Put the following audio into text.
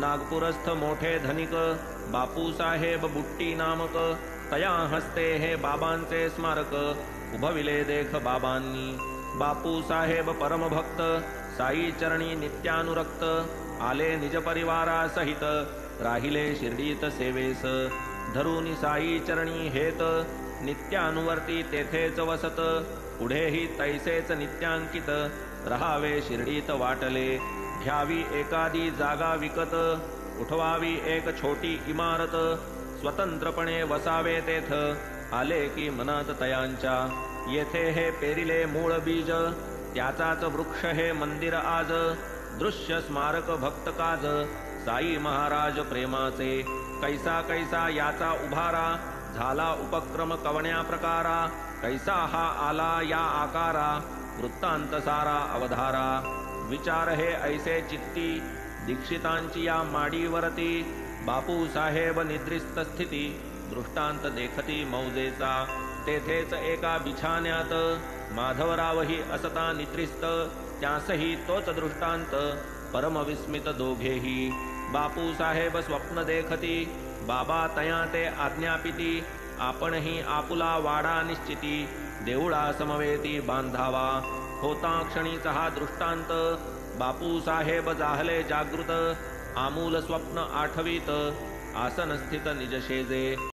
नागपूरस्थ मोठे धनिक बापूसाहेब बुट्टी नामक, तया हस्ते हे बाबांचे स्मारक उभविले देख बाबांनी। बापूसाहेब परमभक्त साई चरणी नित्यानुरक्त, आले निज परिवारा सहित राहिले शिर्डीत सेवेस। धरुनी साई चरणी हेत नित्यानुवर्ती तेथेच वसत, पुढेही तैसेच नित्यांकित रहावे शिर्डीत वाटले। घ्यावी एखादी जागा विकत, उठवावी एक छोटी इमारत, स्वतंत्रपणे वसावे तेथ आले की मनात तयांच्या। येथे हे पेरिले मूळ बीज, त्याचाच वृक्ष हे मंदिर आज। दृश्य स्मारक भक्त काज, साई महाराज प्रेमाचे। कैसा कैसा याचा उभारा, झाला उपक्रम कवण्या प्रकारा। कैसा हा आला या आकारा, वृत्तांत सारा अवधारा। विचार हे ऐसे चित्ती, दीक्षितांची या माडीवरती। बापू साहेब निद्रिस्त स्थिती, दृष्टांत देखती मौजेचा। तेथेच एका बिछाण्यात माधवरावही असता निद्रिस्त, त्यासही तोच दृष्टांत परमविस्मित दोघेही। बापू साहेब स्वप्न देखती, बाबा तया ते आज्ञापिती। आपणही आपुला वाडा निश्चिती, देऊळा समवेती बांधावा। होता क्षणीचा हा दृष्टांत, बापू साहेब जाहले जागृत। आमूल स्वप्न आठवीत, आसन स्थित निज शेजे।